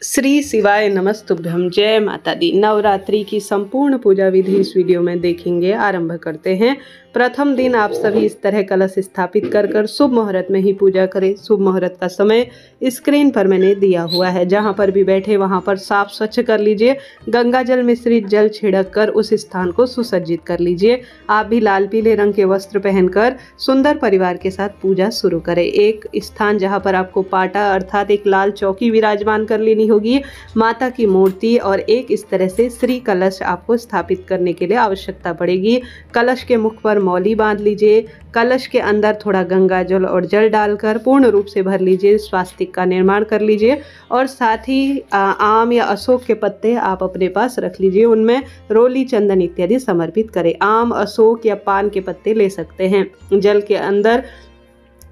श्री शिवाय नमस्तुभ्यम। जय माता दी। नवरात्रि की संपूर्ण पूजा विधि इस वीडियो में देखेंगे। आरंभ करते हैं। प्रथम दिन आप सभी इस तरह कलश स्थापित कर शुभ मुहूर्त में ही पूजा करें। शुभ मुहूर्त का समय स्क्रीन पर मैंने दिया हुआ है। जहां पर भी बैठे वहां पर साफ स्वच्छ कर लीजिए। गंगा जल मिश्रित जल छिड़क कर उस स्थान को सुसज्जित कर लीजिए। आप भी लाल पीले रंग के वस्त्र पहनकर सुंदर परिवार के साथ पूजा शुरू करें। एक स्थान जहां पर आपको पाटा अर्थात एक लाल चौकी विराजमान कर लेनी होगी, माता की मूर्ति और एक इस तरह से श्री कलश आपको स्थापित करने के लिए आवश्यकता पड़ेगी। कलश के मुख पर मौली बांध लीजिए। कलश के अंदर थोड़ा गंगा जल और जल डालकर पूर्ण रूप से भर लीजिए। स्वास्तिक का निर्माण कर लीजिए और साथ ही आम या अशोक के पत्ते आप अपने पास रख लीजिए। उनमें रोली चंदन इत्यादि समर्पित करें। आम, अशोक या पान के पत्ते ले सकते हैं। जल के अंदर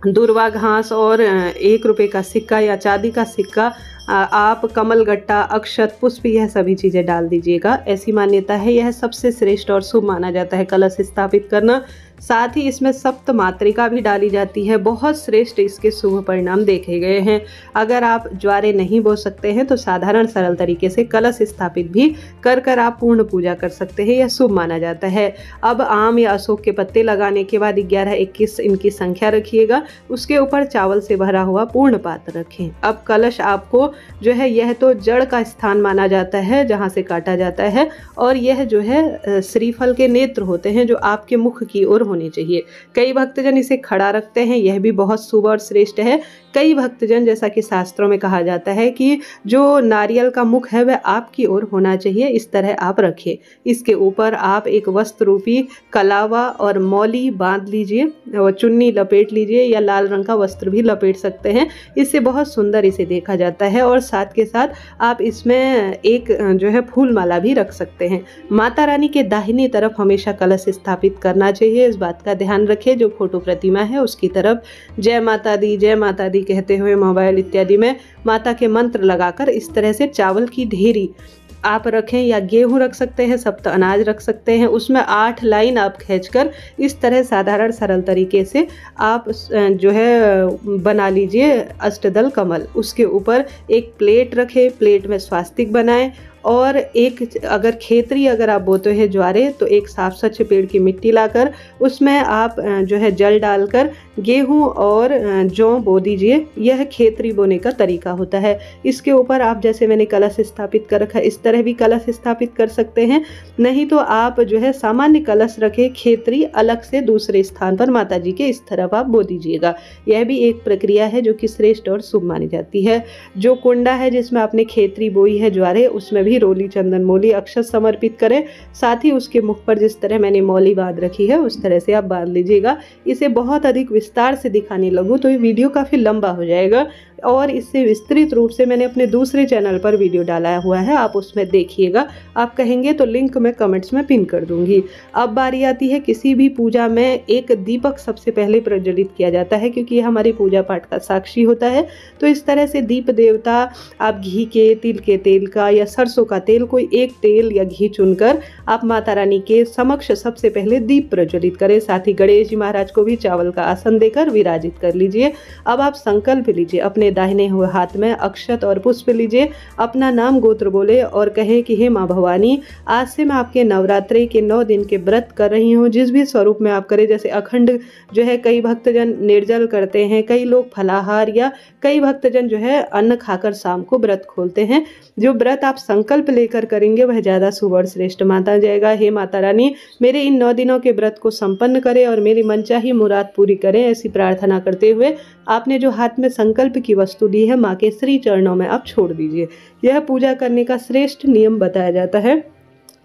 दूर्वा घास और 1 रुपये का सिक्का या चांदी का सिक्का, आप कमल गट्टा, अक्षत, पुष्प, यह सभी चीज़ें डाल दीजिएगा। ऐसी मान्यता है, यह सबसे श्रेष्ठ और शुभ माना जाता है कलश स्थापित करना। साथ ही इसमें सप्त मातृका भी डाली जाती है। बहुत श्रेष्ठ इसके शुभ परिणाम देखे गए हैं। अगर आप ज्वारे नहीं बो सकते हैं तो साधारण सरल तरीके से कलश स्थापित भी कर आप पूर्ण पूजा कर सकते हैं। यह शुभ माना जाता है। अब आम या अशोक के पत्ते लगाने के बाद 11, 21 इनकी संख्या रखिएगा। उसके ऊपर चावल से भरा हुआ पूर्ण पात्र रखें। अब कलश आपको जो है, यह तो जड़ का स्थान माना जाता है जहाँ से काटा जाता है, और यह जो है श्रीफल के नेत्र होते हैं जो आपके मुख की ओर होने चाहिए। कई भक्तजन इसे खड़ा रखते हैं, यह भी बहुत शुभ और श्रेष्ठ है। कई भक्तजन, जैसा कि शास्त्रों में कहा जाता है कि जो नारियल का मुख है वह आपकी ओर होना चाहिए, इस तरह आप रखिए। इसके ऊपर आप एक वस्त्र रूपी कलावा और मौली बांध लीजिए और चुन्नी लपेट लीजिए या लाल रंग का वस्त्र भी लपेट सकते हैं। इससे बहुत सुंदर इसे देखा जाता है। और साथ के साथ आप इसमें एक जो है फूल माला भी रख सकते हैं। माता रानी के दाहिनी तरफ हमेशा कलश स्थापित करना चाहिए, इस बात का ध्यान रखें। जो फोटो प्रतिमा है उसकी तरफ जय माता दी कहते हुए मोबाइल इत्यादि में माता के मंत्र लगाकर इस तरह से चावल की ढेरी आप रखें या गेहूं रख सकते हैं, सप्त अनाज रख सकते हैं। उसमें 8 लाइन आप खींचकर इस तरह साधारण सरल तरीके से आप जो है बना लीजिए अष्टदल कमल। उसके ऊपर एक प्लेट रखें, प्लेट में स्वास्तिक बनाएं और एक अगर आप बोते हैं ज्वारे तो एक साफ स्वच्छ पेड़ की मिट्टी लाकर उसमें आप जो है जल डालकर गेहूं और जौ बो दीजिए। यह खेतरी बोने का तरीका होता है। इसके ऊपर आप, जैसे मैंने कलश स्थापित कर रखा है, इस तरह भी कलश स्थापित कर सकते हैं। नहीं तो आप जो है सामान्य कलश रखे, खेतरी अलग से दूसरे स्थान पर माता जी के इस तरफ आप बो दीजिएगा। यह भी एक प्रक्रिया है जो कि श्रेष्ठ और शुभ मानी जाती है। जो कुंडा है जिसमें आपने खेतरी बोई है ज्वारे, उसमें भी रोली चंदन मौली अक्षत समर्पित करें। साथ ही उसके मुख पर जिस तरह मैंने मौली बांध रखी है उस तरह से आप बांध लीजिएगा। इसे बहुत अधिक विस्तार से दिखाने लगूं तो ये वीडियो काफ़ी लंबा हो जाएगा और इससे विस्तृत रूप से मैंने अपने दूसरे चैनल पर वीडियो डाला हुआ है, आप उसमें देखिएगा। आप कहेंगे तो लिंक मैं कमेंट्स में पिन कर दूंगी। अब बारी आती है, किसी भी पूजा में एक दीपक सबसे पहले प्रज्वलित किया जाता है क्योंकि यह हमारी पूजा पाठ का साक्षी होता है। तो इस तरह से दीप देवता आप घी के, तिल के तेल का या सरसों का तेल, कोई एक तेल या घी चुनकर आप माता रानी के समक्ष सबसे पहले दीप प्रज्वलित करें। साथ ही गणेश जी महाराज को भी चावल का आसन देकर विराजित कर लीजिए। अब आप संकल्प लीजिए, अपने दाहिने हुए हाथ में अक्षत और पुष्प लीजिए, अपना नाम गोत्र बोले और कहे कि हे माँ भवानी, आज से मैं आपके नवरात्रि के 9 दिन के व्रत कर रही हूँ। जिस भी स्वरूप में आप करें, जैसे अखंड जो है कई भक्तजन निर्जल करते हैं, कई लोग फलाहार, या कई भक्तजन जो है अन्न खाकर शाम को व्रत खोलते हैं। जो व्रत आप संकल्प लेकर करेंगे वह ज़्यादा शुभ और श्रेष्ठ माना जाएगा। हे माता रानी, मेरे इन 9 दिनों के व्रत को संपन्न करें और मेरी मनचाही मुराद पूरी करें, ऐसी प्रार्थना करते हुए आपने जो हाथ में संकल्प की वस्तु ली है माँ के श्री चरणों में आप छोड़ दीजिए। यह पूजा करने का श्रेष्ठ नियम बताया जाता है।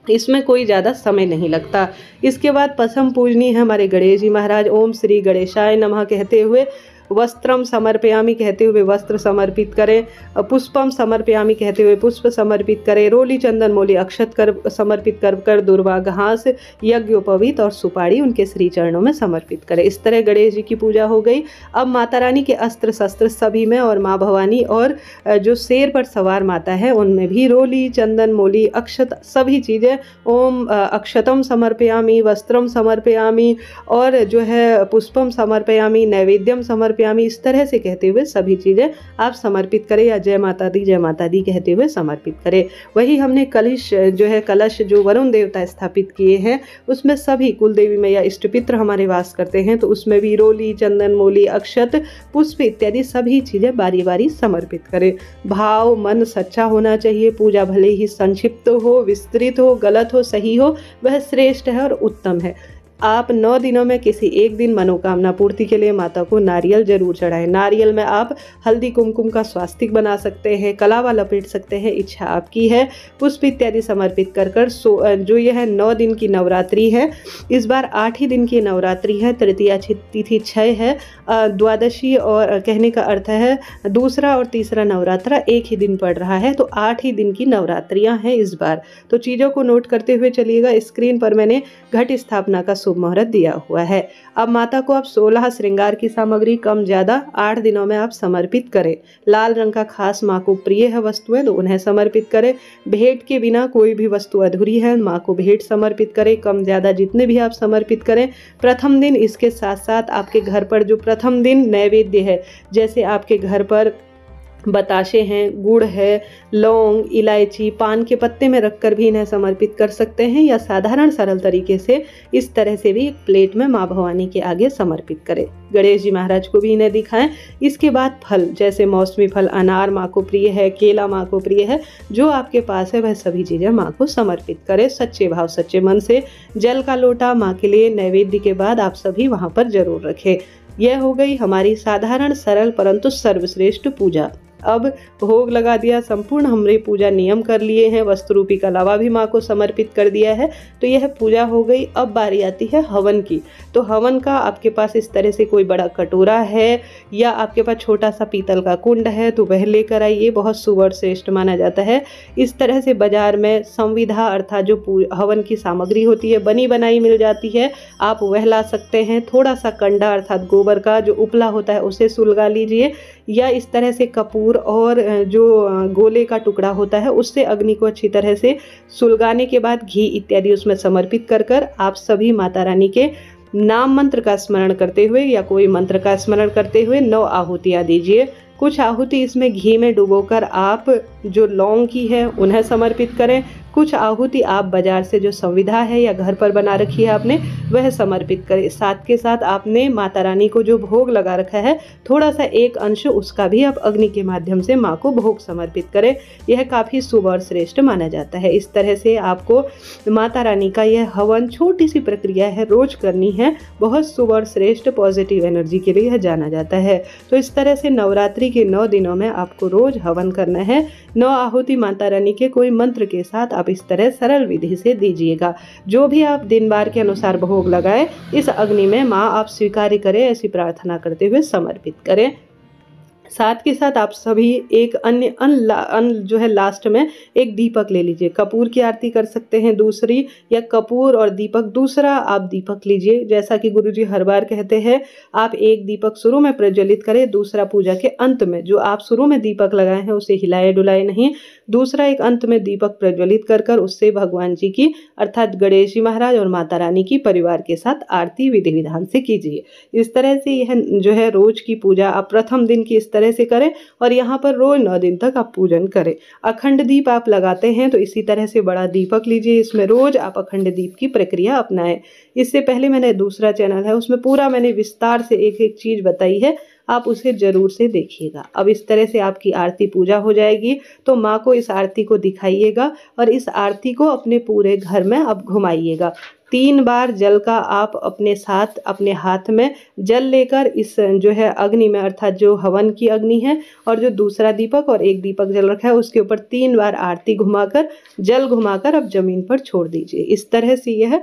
इसमें कोई ज़्यादा समय नहीं लगता। इसके बाद पसम पूजनी है हमारे गणेश जी महाराज। ओम श्री गणेशाय नमः कहते हुए वस्त्रम समर्पयामि कहते हुए वस्त्र समर्पित करें, पुष्पम समर्पयामि कहते हुए पुष्प समर्पित करें, रोली चंदन मौली अक्षत कर समर्पित कर दुर्वा घास, यज्ञोपवीत और सुपारी उनके श्री चरणों में समर्पित करें। इस तरह गणेश जी की पूजा हो गई। अब माता रानी के अस्त्र शस्त्र सभी में और माँ भवानी और जो शेर पर सवार माता है उनमें भी रोली चंदन मौली अक्षत सभी चीज़ें, ओम अक्षतम समर्पयामि, वस्त्रम समर्पयामि और जो है पुष्पम समर्पयामि, नैवेद्यम समर्पयामि, समर्पयामि, इस तरह से कहते हुए सभी चीज़ें आप समर्पित करें या जय माता दी कहते हुए समर्पित करें। वही हमने कलश जो वरुण देवता स्थापित किए हैं, उसमें सभी कुल देवी मैया इष्ट पित्र हमारे वास करते हैं, तो उसमें भी रोली, चंदन, मोली, अक्षत, पुष्प इत्यादि सभी चीज़ें बारी बारी समर्पित करें। भाव मन सच्चा होना चाहिए। पूजा भले ही संक्षिप्त हो, विस्तृत हो, गलत हो, सही हो, वह श्रेष्ठ है और उत्तम है। आप 9 दिनों में किसी एक दिन मनोकामना पूर्ति के लिए माता को नारियल जरूर चढ़ाएं। नारियल में आप हल्दी कुमकुम का स्वास्तिक बना सकते हैं, कलावा लपेट सकते हैं, इच्छा आपकी है। पुष्प इत्यादि समर्पित कर जो यह 9 दिन की नवरात्रि है, इस बार 8 ही दिन की नवरात्रि है। तृतीया तिथि 6 है, द्वादशी और कहने का अर्थ है दूसरा और तीसरा नवरात्रा एक ही दिन पड़ रहा है, तो 8 ही दिन की नवरात्रियां हैं इस बार। तो चीज़ों को नोट करते हुए चलिएगा। स्क्रीन पर मैंने घट स्थापना का शुभ मुहूर्त दिया हुआ है। अब माता को आप 16 श्रृंगार की सामग्री कम ज्यादा 8 दिनों में आप समर्पित करें। लाल रंग का खास माँ को प्रिय है वस्तुएं, तो उन्हें समर्पित करें। भेंट के बिना कोई भी वस्तु अधूरी है, माँ को भेंट समर्पित करें। कम ज्यादा जितने भी आप समर्पित करें। प्रथम दिन इसके साथ साथ आपके घर पर जो प्रथम दिन नैवेद्य है, जैसे आपके घर पर बताशे हैं, गुड़ है, लौंग, इलायची, पान के पत्ते में रखकर भी इन्हें समर्पित कर सकते हैं, या साधारण सरल तरीके से इस तरह से भी एक प्लेट में माँ भवानी के आगे समर्पित करें। गणेश जी महाराज को भी इन्हें दिखाएं। इसके बाद फल, जैसे मौसमी फल, अनार माँ को प्रिय है, केला माँ को प्रिय है, जो आपके पास है वह सभी चीज़ें माँ को समर्पित करें। सच्चे भाव सच्चे मन से जल का लोटा माँ के लिए नैवेद्य के बाद आप सभी वहाँ पर जरूर रखें। यह हो गई हमारी साधारण सरल परंतु सर्वश्रेष्ठ पूजा। अब भोग लगा दिया, संपूर्ण हमने पूजा नियम कर लिए हैं, वस्त्र रूपी कलावा भी माँ को समर्पित कर दिया है, तो यह पूजा हो गई। अब बारी आती है हवन की। तो हवन का आपके पास इस तरह से कोई बड़ा कटोरा है या आपके पास छोटा सा पीतल का कुंड है, तो वह लेकर आइए, बहुत शुभ और श्रेष्ठ माना जाता है। इस तरह से बाजार में संविधा अर्थात जो हवन की सामग्री होती है बनी बनाई मिल जाती है, आप वह ला सकते हैं। थोड़ा सा कंडा अर्थात गोबर का जो उपला होता है उसे सुलगा लीजिए, या इस तरह से कपूर और जो गोले का टुकड़ा होता है उससे अग्नि को अच्छी तरह से सुलगाने के बाद घी इत्यादि उसमें समर्पित कर आप सभी माता रानी के नाम मंत्र का स्मरण करते हुए या कोई मंत्र का स्मरण करते हुए 9 आहुतियाँ दीजिए। कुछ आहुति इसमें घी में डुबोकर आप जो लौंग की है उन्हें समर्पित करें। कुछ आहुति आप बाजार से जो संविधा है या घर पर बना रखी है आपने वह समर्पित करें। साथ के साथ आपने माता रानी को जो भोग लगा रखा है थोड़ा सा एक अंश उसका भी आप अग्नि के माध्यम से माँ को भोग समर्पित करें। यह काफ़ी शुभ और श्रेष्ठ माना जाता है। इस तरह से आपको माता रानी का यह हवन छोटी सी प्रक्रिया है, रोज करनी है। बहुत शुभ और श्रेष्ठ पॉजिटिव एनर्जी के लिए यह जाना जाता है। तो इस तरह से नवरात्रि के 9 दिनों में आपको रोज हवन करना है। 9 आहुति माता रानी के कोई मंत्र के साथ आप इस तरह सरल विधि से दीजिएगा। जो भी आप दिन बार के अनुसार भोग लगाए इस अग्नि में माँ आप स्वीकार करें, ऐसी प्रार्थना करते हुए समर्पित करें। साथ के साथ आप सभी एक जो है लास्ट में एक दीपक ले लीजिए। कपूर की आरती कर सकते हैं दूसरी, या कपूर और दीपक दूसरा आप दीपक लीजिए। जैसा कि गुरुजी हर बार कहते हैं, आप एक दीपक शुरू में प्रज्वलित करें, दूसरा पूजा के अंत में। जो आप शुरू में दीपक लगाए हैं उसे हिलाए डुलाए नहीं, दूसरा एक अंत में दीपक प्रज्वलित कर उससे भगवान जी की अर्थात गणेश जी महाराज और माता रानी की परिवार के साथ आरती विधि विधान से कीजिए। इस तरह से यह जो है रोज की पूजा आप प्रथम दिन की इस तरह से करें और यहाँ पर रोज 9 दिन तक आप पूजन करें। अखंड दीप आप लगाते हैं तो इसी तरह से बड़ा दीपक लीजिए, इसमें रोज आप अखंड दीप की प्रक्रिया अपनाएं। इससे पहले मैंने दूसरा चैनल है उसमें पूरा मैंने विस्तार से एक एक चीज बताई है, आप उसे जरूर से देखिएगा। अब इस तरह से आपकी आरती पूजा हो जाएगी, तो माँ को इस आरती को दिखाइएगा और इस आरती को अपने पूरे घर में अब घुमाइएगा। 3 बार जल का आप अपने साथ अपने हाथ में जल लेकर इस जो है अग्नि में अर्थात जो हवन की अग्नि है और जो दूसरा दीपक और एक दीपक जल रखा है उसके ऊपर 3 बार आरती घुमाकर जल घुमाकर अब जमीन पर छोड़ दीजिए। इस तरह से यह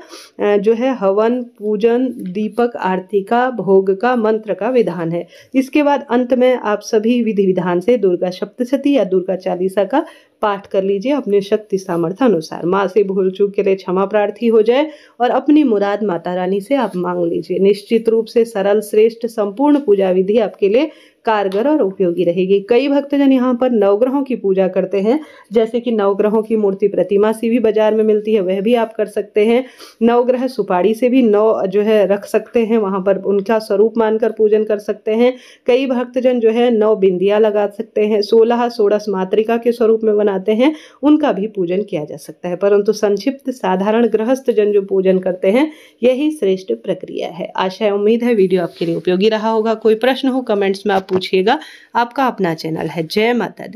जो है हवन पूजन दीपक आरती का भोग का मंत्र का विधान है। इसके बाद अंत में आप सभी विधि विधान से दुर्गा सप्तशती या दुर्गा चालीसा का पाठ कर लीजिए अपने शक्ति सामर्थ्य अनुसार। माँ से भूल चूक के लिए क्षमा प्रार्थी हो जाए और अपनी मुराद माता रानी से आप मांग लीजिए। निश्चित रूप से सरल श्रेष्ठ संपूर्ण पूजा विधि आपके लिए कारगर और उपयोगी रहेगी। कई भक्तजन यहाँ पर नवग्रहों की पूजा करते हैं, जैसे कि नवग्रहों की मूर्ति प्रतिमा सी भी बाजार में मिलती है, वह भी आप कर सकते हैं। नवग्रह सुपारी से भी नौ जो है रख सकते हैं, वहां पर उनका स्वरूप मानकर पूजन कर सकते हैं। कई भक्तजन जो है 9 बिंदिया लगा सकते हैं, 16 षोडश मातृका के स्वरूप में बनाते हैं, उनका भी पूजन किया जा सकता है। परंतु संक्षिप्त साधारण गृहस्थ जन जो पूजन करते हैं, यही श्रेष्ठ प्रक्रिया है। आशा है, उम्मीद है वीडियो आपके लिए उपयोगी रहा होगा। कोई प्रश्न हो कमेंट्स में आप पूछिएगा। आपका अपना चैनल है। जय माता दी।